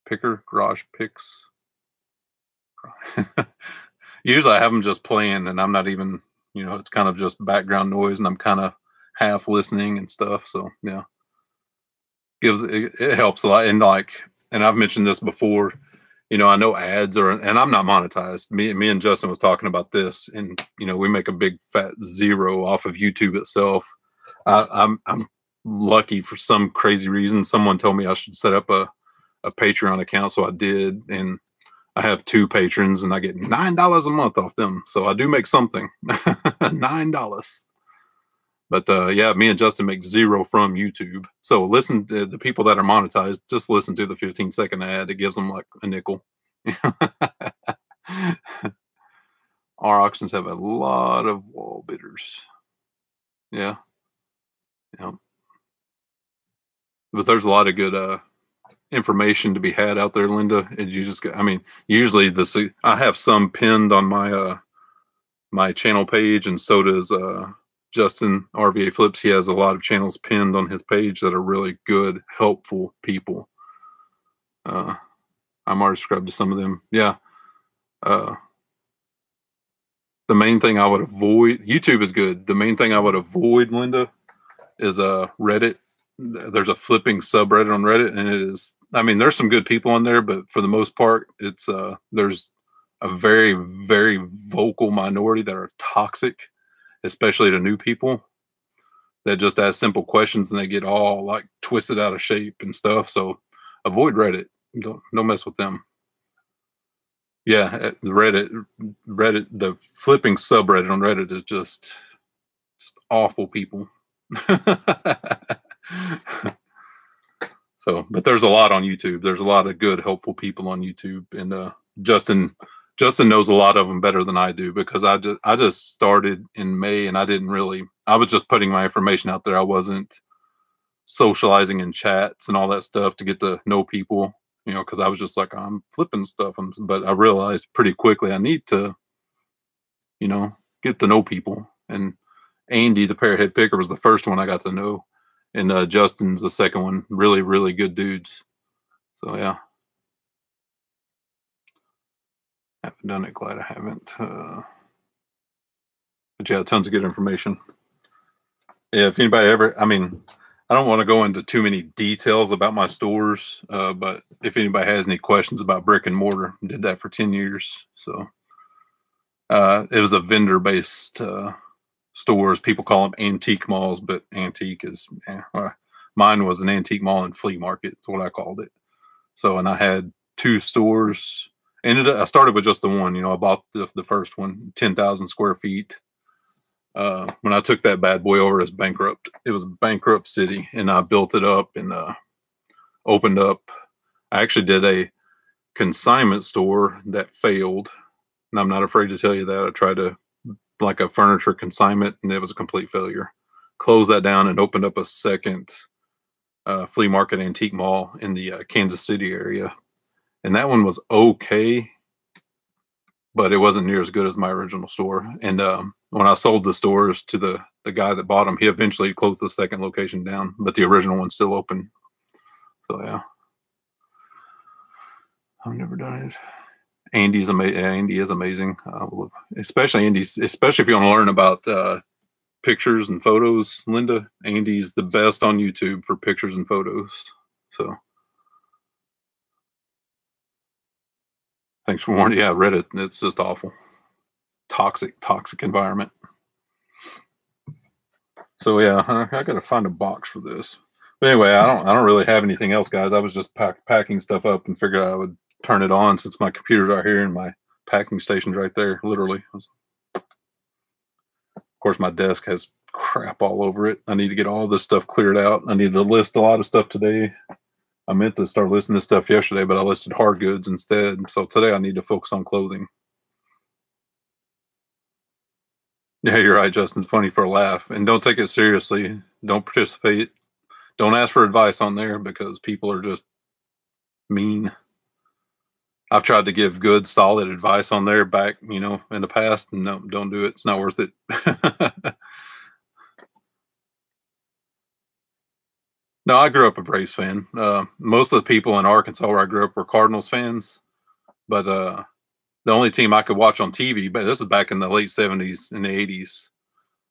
picks. Usually I have them just playing, and I'm not even, it's kind of just background noise, and I'm kind of half listening and stuff. So yeah, it helps a lot. And I've mentioned this before. I know ads are, and I'm not monetized. Me and Justin was talking about this, and we make a big fat zero off of YouTube itself. I'm lucky for some crazy reason. Someone told me I should set up a Patreon account, so I did, and I have 2 patrons, and I get $9 a month off them. So I do make something, $9. But yeah, me and Justin make zero from YouTube. So listen to the people that are monetized. Just listen to the 15-second ad. It gives them like a nickel. Our auctions have a lot of wall bidders. Yeah, yeah. But there's a lot of good information to be had out there, Linda. And you just, I mean, usually I have some pinned on my channel page, and so does Justin RVA Flips. He has a lot of channels pinned on his page that are really good, helpful people. I'm already subscribed to some of them. Yeah. The main thing I would avoid, YouTube is good. The main thing I would avoid, Linda, is Reddit. There's a flipping subreddit on Reddit, and it is, I mean, there's some good people on there, but for the most part, it's there's a very, very vocal minority that are toxic, especially to new people that just ask simple questions and they get all like twisted out of shape and stuff. So avoid Reddit. Don't mess with them. Yeah, Reddit, the flipping subreddit on Reddit is just awful people. So, but there's a lot on YouTube. There's a lot of good, helpful people on YouTube, and Justin knows a lot of them better than I do, because I just started in May, and I was just putting my information out there. I wasn't socializing in chats and all that stuff to get to know people, because I was just like, I'm flipping stuff. But I realized pretty quickly I need to, get to know people. And Andy, the Parrothead Picker, was the first one I got to know, and Justin's the second one. Really, really good dudes. So yeah, haven't done it. Glad I haven't. But yeah, tons of good information. Yeah, if anybody ever, I mean, I don't want to go into too many details about my stores, but if anybody has any questions about brick and mortar, did that for 10 years. So it was a vendor-based stores. People call them antique malls, but antique is, mine was an antique mall and flea market. That's what I called it. So, and I had 2 stores. I started with just the one. I bought the first one, 10,000 square feet. When I took that bad boy over, it was a bankrupt city, and I built it up and opened up. I actually did a consignment store that failed, and I'm not afraid to tell you that. I tried to, like, a furniture consignment, and it was a complete failure. Closed that down and opened up a second flea market antique mall in the Kansas City area, and that one was okay, but it wasn't near as good as my original store. And when I sold the stores to the guy that bought them, he eventually closed the second location down, but the original one's still open. So yeah, I've never done it. Andy is amazing. Especially especially if you want to learn about pictures and photos, Linda. Andy's the best on YouTube for pictures and photos. So thanks for warning. Yeah, Reddit, it's just awful. Toxic environment. So yeah, I gotta find a box for this. But anyway, I don't really have anything else, guys. I was just packing stuff up and figured I would turn it on since my computer's right here and my packing station's right there, literally. Of course, my desk has crap all over it. I need to get all this stuff cleared out. I need to list a lot of stuff today. I meant to start listing this stuff yesterday, but I listed hard goods instead. So today I need to focus on clothing. Yeah, you're right, Justin. Funny for a laugh. And don't take it seriously. Don't participate. Don't ask for advice on there, because people are just mean. I've tried to give good, solid advice on there back, in the past. No, don't do it. It's not worth it. No, I grew up a Braves fan. Most of the people in Arkansas where I grew up were Cardinals fans. But the only team I could watch on TV, but this is back in the late 70s and the 80s.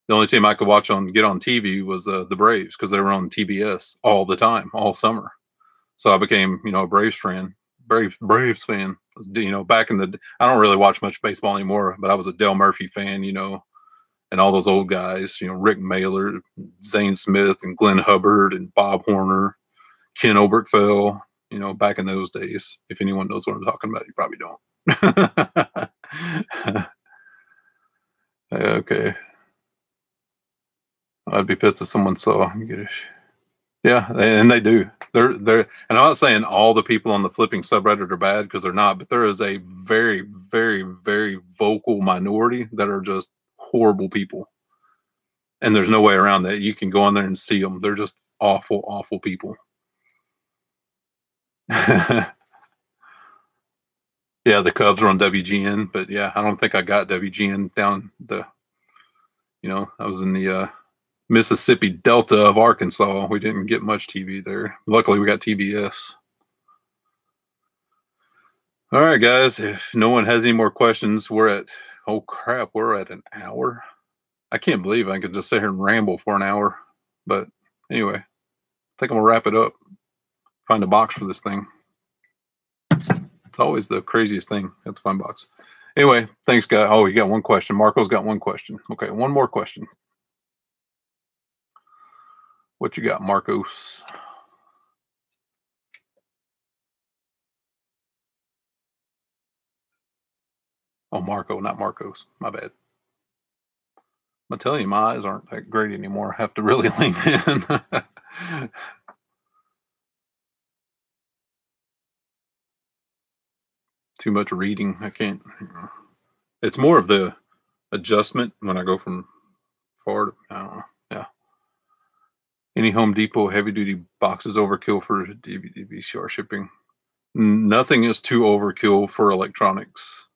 The only team I could get on TV was the Braves, because they were on TBS all the time, all summer. So I became, a Braves fan. You know, back in the, I don't really watch much baseball anymore, but I was a Dale Murphy fan, you know, and all those old guys, you know, Rick Mailer, Zane Smith, and Glenn Hubbard, and Bob Horner, Ken Oberkfell, you know, back in those days. If anyone knows what I'm talking about, you probably don't. Okay. I'd be pissed if someone saw Yiddish. Yeah, and they do. And I'm not saying all the people on the flipping subreddit are bad, because they're not, but there is a very, very, very vocal minority that are just horrible people. And there's no way around that. You can go on there and see them. They're just awful, awful people. Yeah, the Cubs are on WGN, but yeah, I don't think I got WGN down the, you know, I was in the Mississippi Delta of Arkansas. We didn't get much TV there. Luckily, we got TBS. All right, guys. If no one has any more questions, we're at, oh crap, we're at an hour. I can't believe I could just sit here and ramble for an hour. But anyway, I think I'm going to wrap it up. Find a box for this thing. It's always the craziest thing. You have to find a box. Anyway, thanks, guys. Oh, you got one question. Marco's got one question. Okay, one more question. What you got, Marcos? Oh, Marco, not Marcos. My bad. I'm telling you, my eyes aren't that great anymore. I have to really lean in. Too much reading. I can't. It's more of the adjustment when I go from far to, I don't know. Yeah. Any Home Depot heavy duty boxes overkill for DVD VCR shipping? Nothing is too overkill for electronics.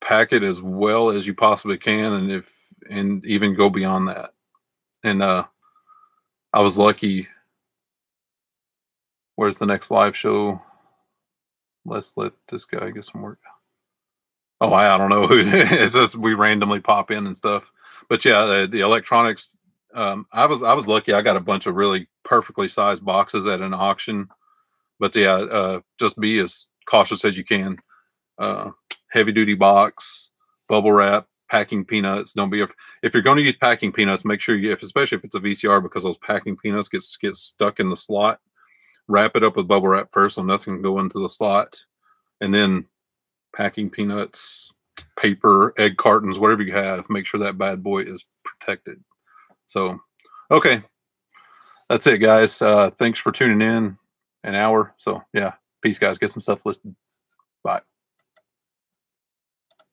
Pack it as well as you possibly can, and even go beyond that. And I was lucky. Where's the next live show? Let's let this guy get some work. Oh, I don't know. It's just we randomly pop in and stuff. But yeah, the electronics. I was lucky. I got a bunch of really perfectly sized boxes at an auction. But yeah, just be as cautious as you can. Heavy duty box, bubble wrap, packing peanuts. Don't be if you're going to use packing peanuts, make sure especially if it's a VCR, because those packing peanuts get stuck in the slot. Wrap it up with bubble wrap first, so nothing can go into the slot, and then packing peanuts, paper, egg cartons, whatever you have. Make sure that bad boy is protected. So, okay, that's it, guys. Thanks for tuning in. An hour. So yeah, peace, guys. Get some stuff listed. Bye.